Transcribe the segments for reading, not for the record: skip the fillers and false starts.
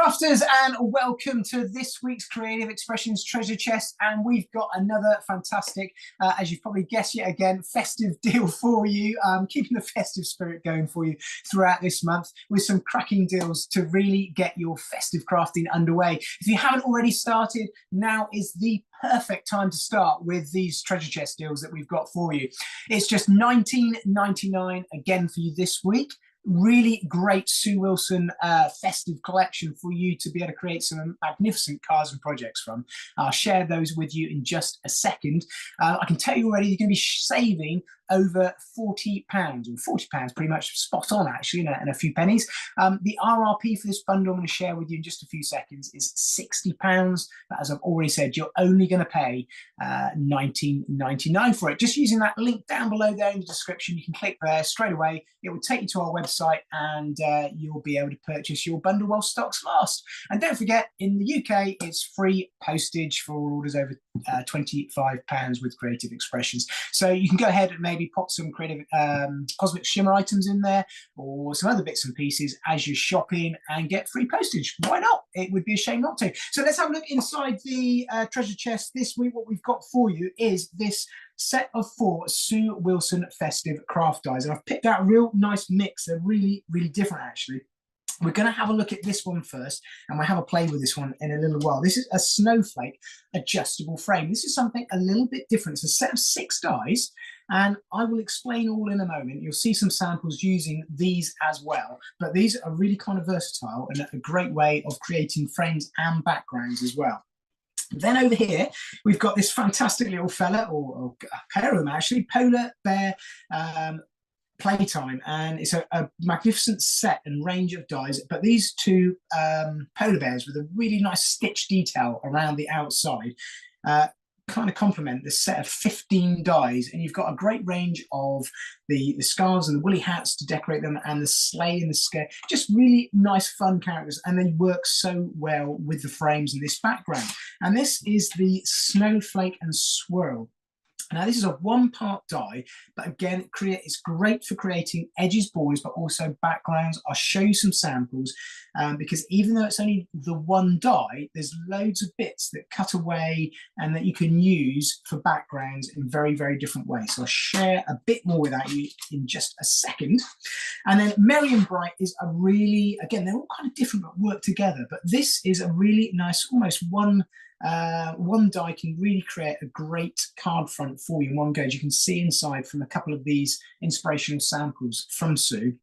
crafters, and welcome to this week's Creative Expressions Treasure Chest. And we've got another fantastic, as you've probably guessed yet again, festive deal for you, keeping the festive spirit going for you throughout this month with some cracking deals to really get your festive crafting underway. If you haven't already started, now is the perfect time to start with these treasure chest deals that we've got for you. It's just $19.99 again for you this week. Really great Sue Wilson festive collection for you to be able to create some magnificent cards and projects from. I'll share those with you in just a second. I can tell you already you're going to be saving over £40, or £40, pretty much spot on actually, and a few pennies. The RRP for this bundle I'm going to share with you in just a few seconds is £60, but as I've already said, you're only going to pay $19.99 for it. Just using that link down below there in the description, you can click there straight away. It will take you to our website and you'll be able to purchase your bundle while stocks last. And don't forget, in the UK, it's free postage for orders over £25 with Creative Expressions. So you can go ahead and maybe pop some creative Cosmic Shimmer items in there or some other bits and pieces as you're shopping and get free postage. Why not? It would be a shame not to. So let's have a look inside the treasure chest. This week, what we've got for you is this set of 4 Sue Wilson festive craft dies. And I've picked out a real nice mix. They're really, really different, actually. We're going to have a look at this one first, and we'll have a play with this one in a little while. This is a Snowflake adjustable frame. This is something a little bit different. It's a set of 6 dies, and I will explain all in a moment. You'll see some samples using these as well, but these are really kind of versatile and a great way of creating frames and backgrounds as well. Then over here, we've got this fantastic little fella, or a pair of them actually, Polar Bear Playtime, and it's a magnificent set and range of dies, but these 2 polar bears with a really nice stitch detail around the outside kind of complement this set of 15 dies, and you've got a great range of the scarves and the woolly hats to decorate them, and the sleigh and the scare. Just really nice fun characters, and they work so well with the frames and this background. And this is the Snowflake and Swirl. Now, this is a 1-part die, but again, it's great for creating edges, borders, but also backgrounds. I'll show you some samples because even though it's only the 1 die, there's loads of bits that cut away and that you can use for backgrounds in very, very different ways. So I'll share a bit more with you in just a second. And then Merry and Bright is a really, again, they're all kind of different but work together, but this is a really nice, almost one die can really create a great card front for you in one go. As you can see inside from a couple of these inspirational samples from Sue.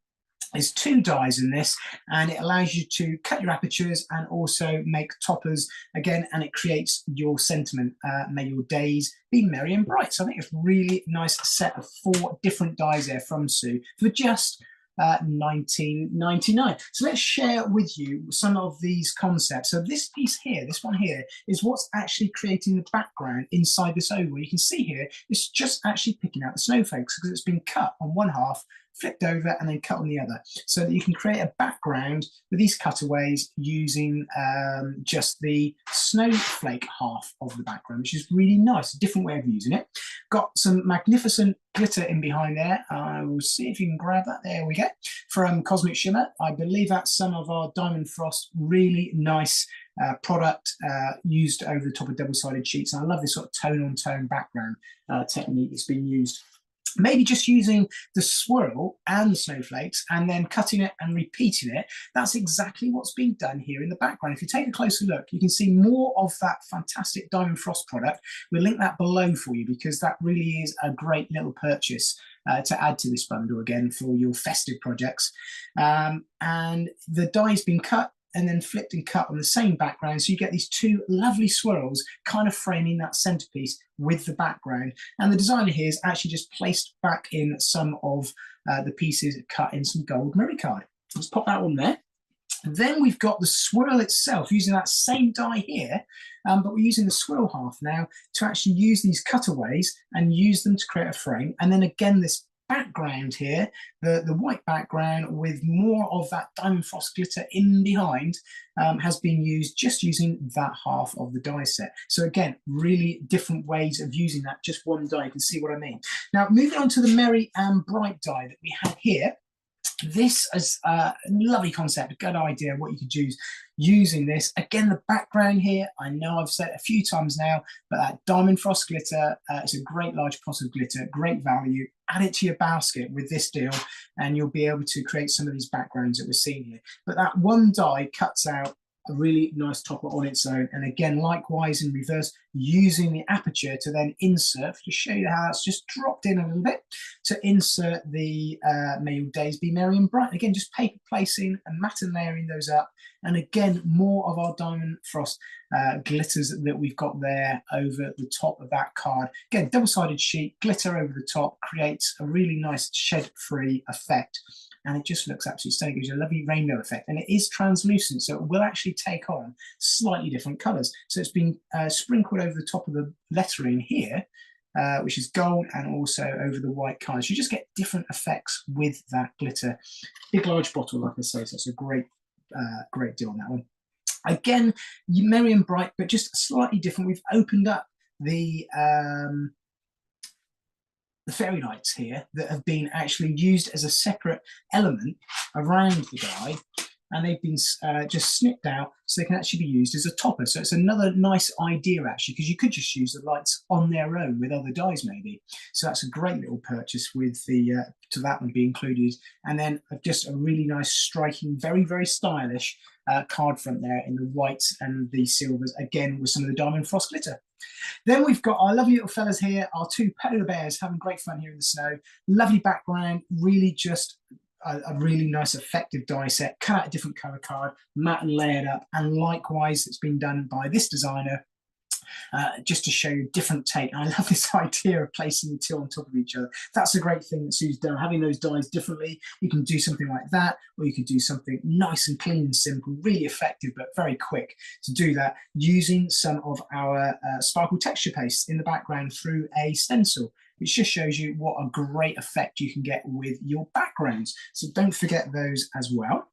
There's 2 dies in this, and it allows you to cut your apertures and also make toppers again, and it creates your sentiment. May your days be merry and bright. So I think it's a really nice set of 4 different dies there from Sue for just $19.99. So let's share with you some of these concepts. So this piece here, this one here, is what's actually creating the background inside this oval. You can see here, it's just actually picking out the snowflakes because it's been cut on one half, flipped over, and then cut on the other, so that you can create a background with these cutaways using just the snowflake half of the background, which is really nice, a different way of using it. Got some magnificent glitter in behind there. I will see if you can grab that. There we go. From Cosmic Shimmer. I believe that's some of our Diamond Frost, really nice product used over the top of double-sided sheets. And I love this sort of tone-on-tone background technique that's been used. Maybe just using the swirl and the snowflakes and then cutting it and repeating it. That's exactly what's being done here in the background. If you take a closer look, you can see more of that fantastic Diamond Frost product. We'll link that below for you because that really is a great little purchase to add to this bundle again for your festive projects. And the die's been cut and then flipped and cut on the same background. So you get these 2 lovely swirls kind of framing that centerpiece with the background. And the designer here has actually just placed back in some of the pieces cut in some gold memory card. Let's pop that one there. Then we've got the swirl itself using that same die here, but we're using the swirl half now to actually use these cutaways and use them to create a frame. And then again, this background here, the white background with more of that Diamond Frost glitter in behind has been used just using that half of the die set. So again, really different ways of using that, just 1 die. You can see what I mean. Now, moving on to the Merry and Bright die that we have here. This is a lovely concept, a good idea of what you could use using this. Again, the background here, I know I've said it a few times now, but that Diamond Frost glitter, it's a great large pot of glitter, great value. Add it to your basket with this deal, and you'll be able to create some of these backgrounds that we're seeing here. But that one die cuts out a really nice topper on its own. And again, likewise in reverse, using the aperture to then insert, to show you how that's just dropped in a little bit, to insert the May Your Days Be Merry and Bright. Again, just paper placing and matte and layering those up. And again, more of our Diamond Frost glitters that we've got there over the top of that card. Again, double-sided sheet, glitter over the top, creates a really nice shed-free effect. And it just looks absolutely stunning. It gives you a lovely rainbow effect. And it is translucent, so it will actually take on slightly different colours. So it's been sprinkled over the top of the lettering here, which is gold, and also over the white colours. You just get different effects with that glitter. Big, large bottle, like I say, so it's a great, great deal on that one. Again, merry and bright, but just slightly different. We've opened up the fairy lights here that have been actually used as a separate element around the die, and they've been just snipped out so they can actually be used as a topper. So it's another nice idea actually, because you could just use the lights on their own with other dies maybe. So that's a great little purchase with the to that one be included. And then just a really nice striking, very, very stylish card front there in the whites and the silvers, again with some of the Diamond Frost glitter. Then we've got our lovely little fellas here, our two polar bears having great fun here in the snow. Lovely background, really just a really nice effective die set, cut out a different colour card, matte and layered up, and likewise it's been done by this designer just to show you a different take. And I love this idea of placing the two on top of each other. That's a great thing that Sue's done, having those dies differently. You can do something like that, or you could do something nice and clean and simple, really effective but very quick to do that, using some of our sparkle texture paste in the background through a stencil, which just shows you what a great effect you can get with your backgrounds. So don't forget those as well.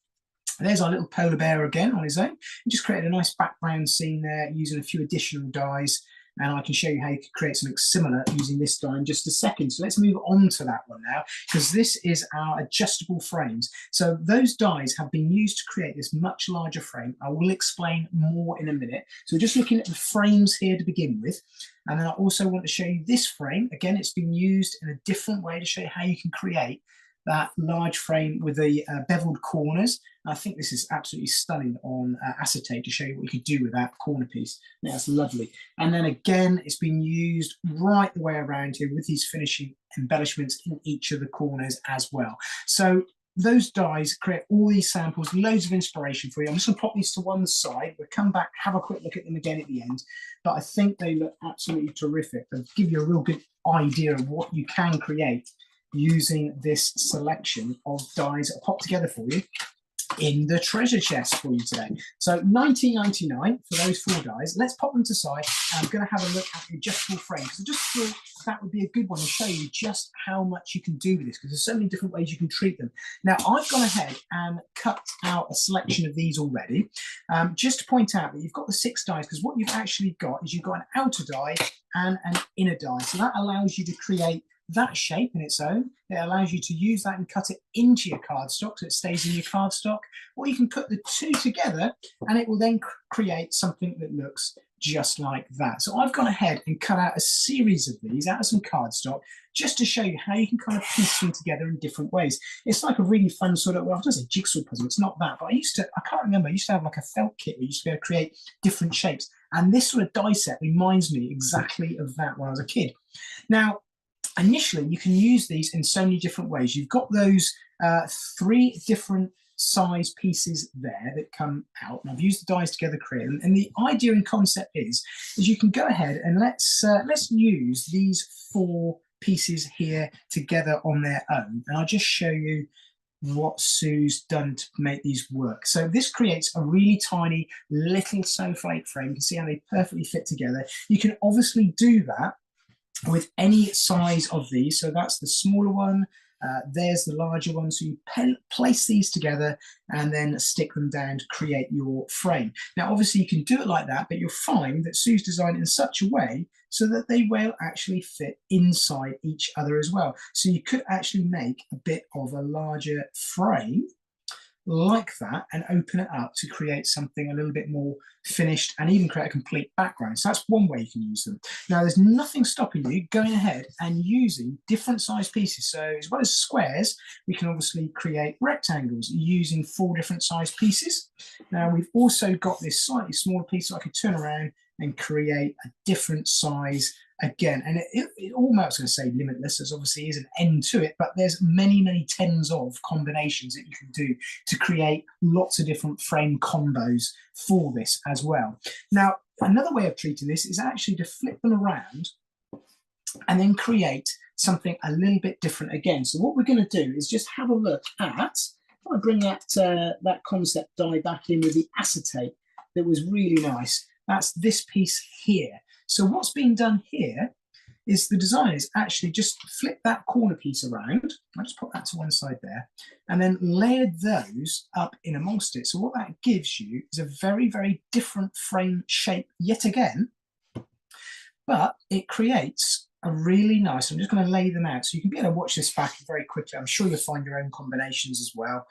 There's our little polar bear again on his own. He just created a nice background scene there using a few additional dies, and I can show you how you could create something similar using this die in just a second. So let's move on to that one now, because this is our adjustable frames. So those dies have been used to create this much larger frame. I will explain more in a minute. So we're just looking at the frames here to begin with. And then I also want to show you this frame. Again, it's been used in a different way to show you how you can create that large frame with the beveled corners. And I think this is absolutely stunning on acetate to show you what you could do with that corner piece. Yeah, that's lovely. And then again, it's been used right the way around here with these finishing embellishments in each of the corners as well. So those dies create all these samples, loads of inspiration for you. I'm just going to pop these to one side. We'll come back, have a quick look at them again at the end. But I think they look absolutely terrific. They'll give you a real good idea of what you can create using this selection of dies that are popped together for you in the treasure chest for you today. So $19.99 for those 4 dies. Let's pop them to side. I'm going to have a look at the adjustable frame, because I just thought that would be a good one to show you just how much you can do with this, because there's so many different ways you can treat them. Now, I've gone ahead and cut out a selection of these already, just to point out that you've got the 6 dies, because what you've actually got is you've got an outer die and an inner die. So that allows you to create that shape in its own. It allows you to use that and cut it into your cardstock so it stays in your cardstock, or you can put the 2 together and it will then create something that looks just like that. So I've gone ahead and cut out a series of these out of some cardstock just to show you how you can kind of piece them together in different ways. It's like a really fun sort of, well, I was going to say jigsaw puzzle, it's not that, but I can't remember, I used to have like a felt kit where you used to be able to create different shapes, and this sort of die set reminds me exactly of that when I was a kid. Now, initially, you can use these in so many different ways. You've got those 3 different size pieces there that come out, and I've used the dies together to create them. And the idea and concept is you can go ahead and let's use these 4 pieces here together on their own, and I'll just show you what Sue's done to make these work. So this creates a really tiny little snowflake frame. You can see how they perfectly fit together. You can obviously do that with any size of these. So that's the smaller one, There's the larger one. So you place these together and then stick them down to create your frame. Now, obviously you can do it like that, but you'll find that Sue's designed it in such a way so that they will actually fit inside each other as well. So you could actually make a bit of a larger frame like that and open it up to create something a little bit more finished and even create a complete background. So that's one way you can use them. Now, there's nothing stopping you going ahead and using different size pieces. So as well as squares, we can obviously create rectangles using 4 different size pieces. Now, we've also got this slightly smaller piece so I could turn around and create a different size again. And it almost going to say limitless, there's obviously is an end to it, but there's many tens of combinations that you can do to create lots of different frame combos for this as well. Now, another way of treating this is actually to flip them around and then create something a little bit different again. So what we're going to do is just have a look at, if I bring that concept die back in with the acetate that was really nice, that's this piece here. So what's being done here is the designers actually just flip that corner piece around. I'll just put that to one side there and then layered those up in amongst it. So what that gives you is a very different frame shape yet again, but it creates a really nice, I'm just going to lay them out so you can be able to watch this back very quickly. I'm sure you'll find your own combinations as well.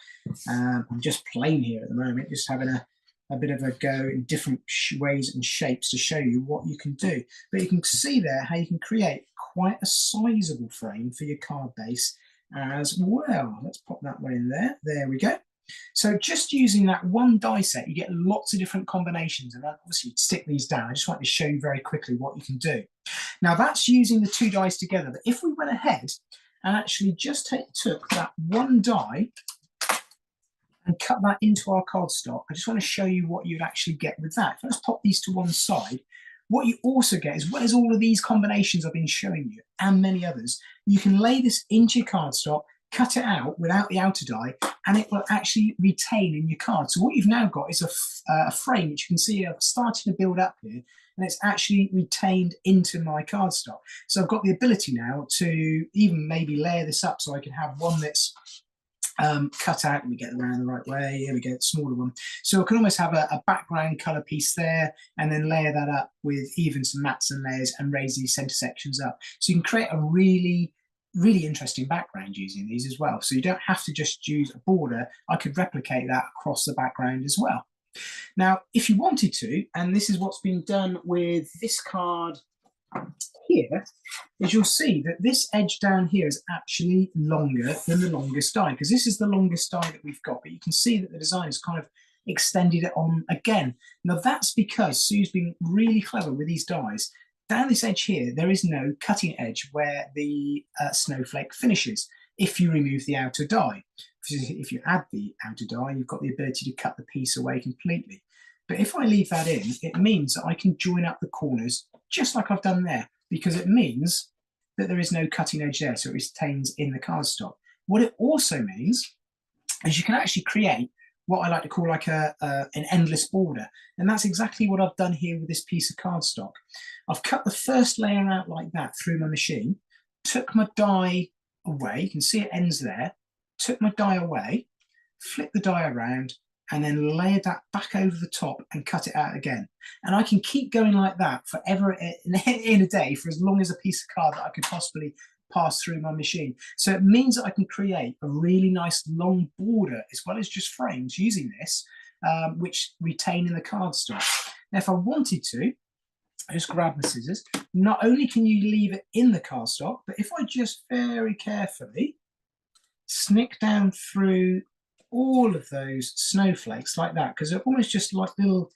I'm just plain here at the moment, just having a bit of a go in different ways and shapes to show you what you can do. But you can see there how you can create quite a sizable frame for your card base as well. Let's pop that one in there. There we go. So just using that one die set, you get lots of different combinations. And obviously you'd stick these down. I just wanted to show you very quickly what you can do. Now that's using the 2 dies together. But if we went ahead and actually just took that one die and cut that into our cardstock, I just want to show you what you'd actually get with that. Let's pop these to one side. What you also get, as well as all of these combinations I've been showing you and many others, you can lay this into your cardstock, cut it out without the outer die, and it will actually retain in your card. So what you've now got is a frame which you can see starting to build up here, and it's actually retained into my cardstock. So I've got the ability now to even maybe layer this up so I can have one that's cut out. Let me get around the right way. Here we go, smaller one. So I can almost have a background color piece there and then layer that up with even some mats and layers and raise these center sections up. So you can create a really interesting background using these as well. So you don't have to just use a border. I could replicate that across the background as well. Now, if you wanted to, and this is what's been done with this card here, is you'll see that this edge down here is actually longer than the longest die, because this is the longest die that we've got, but you can see that the design has kind of extended it on again. Now that's because Sue's been really clever with these dies. Down this edge here, there is no cutting edge where the snowflake finishes if you remove the outer die. If you add the outer die, you've got the ability to cut the piece away completely. But if I leave that in, it means that I can join up the corners just like I've done there, because it means that there is no cutting edge there, so it retains in the cardstock. What it also means is you can actually create what I like to call like an endless border. And that's exactly what I've done here with this piece of cardstock. I've cut the first layer out like that through my machine, took my die away, you can see it ends there, took my die away, flipped the die around, and then layered that back over the top and cut it out again. And I can keep going like that forever in a day for as long as a piece of card that I could possibly pass through my machine. So it means that I can create a really nice long border as well as just frames using this, which retain in the cardstock. Now, if I wanted to, I just grab my scissors. Not only can you leave it in the cardstock, but if I just very carefully snick down through all of those snowflakes like that, because they're almost just like little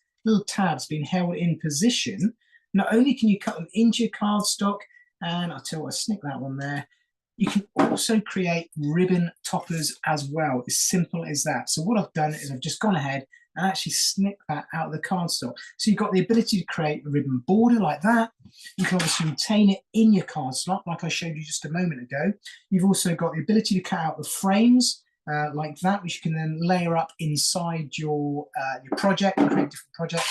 tabs being held in position. Not only can you cut them into your cardstock, and I'll tell you what, snick that one there, you can also create ribbon toppers as well, as simple as that. So what I've done is I've just gone ahead and actually snipped that out of the cardstock. So you've got the ability to create a ribbon border like that. You can obviously retain it in your cardstock, like I showed you just a moment ago. You've also got the ability to cut out the frames like that, which you can then layer up inside your project and create different project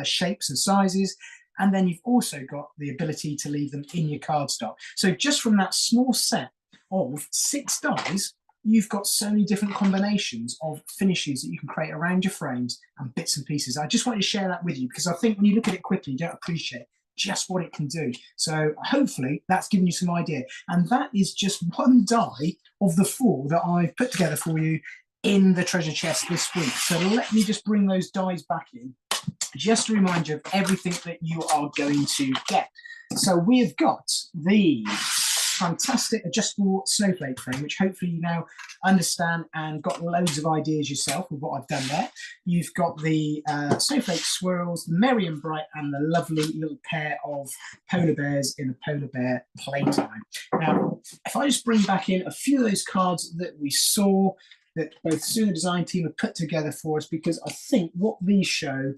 shapes and sizes. And then you've also got the ability to leave them in your cardstock. So just from that small set of 6 dies, you've got so many different combinations of finishes that you can create around your frames and bits and pieces. I just wanted to share that with you because I think when you look at it quickly, you don't appreciate just what it can do. So hopefully that's given you some idea. And that is just one die of the 4 that I've put together for you in the treasure chest this week. So let me just bring those dies back in, just to remind you of everything that you are going to get. So we have got the fantastic adjustable snowflake frame, which hopefully you now understand and got loads of ideas yourself of what I've done there. You've got the snowflake swirls, the merry and bright, and the lovely little pair of polar bears in the polar bear playtime. Now, if I just bring back in a few of those cards that we saw that both Sue and the design team have put together for us, because I think what these show,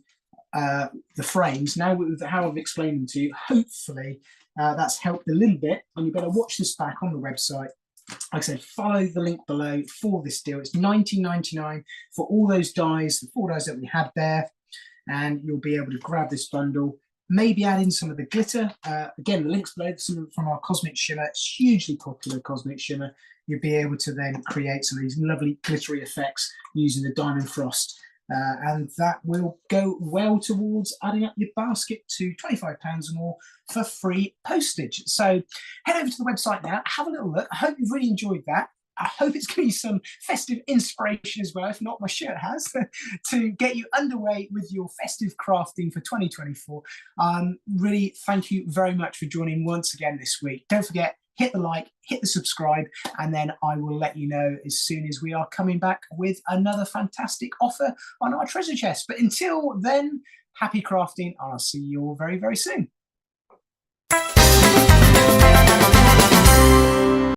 the frames, now with how I've explained them to you, hopefully that's helped a little bit. And you better watch this back on the website. Like I said, follow the link below for this deal. It's $19.99 for all those dies, the 4 dies that we had there, and you'll be able to grab this bundle. Maybe add in some of the glitter. Again, the links below, some from our Cosmic Shimmer. It's hugely popular Cosmic Shimmer. You'll be able to then create some of these lovely glittery effects using the Diamond Frost. And that will go well towards adding up your basket to £25 or more for free postage. So head over to the website now, have a little look. I hope you've really enjoyed that. I hope it's given you some festive inspiration as well, if not my shirt has, to get you underway with your festive crafting for 2024. Really, thank you very much for joining once again this week. Don't forget, hit the like, hit the subscribe, and then I will let you know as soon as we are coming back with another fantastic offer on our treasure chest. But until then, happy crafting, and I'll see you all very, very soon.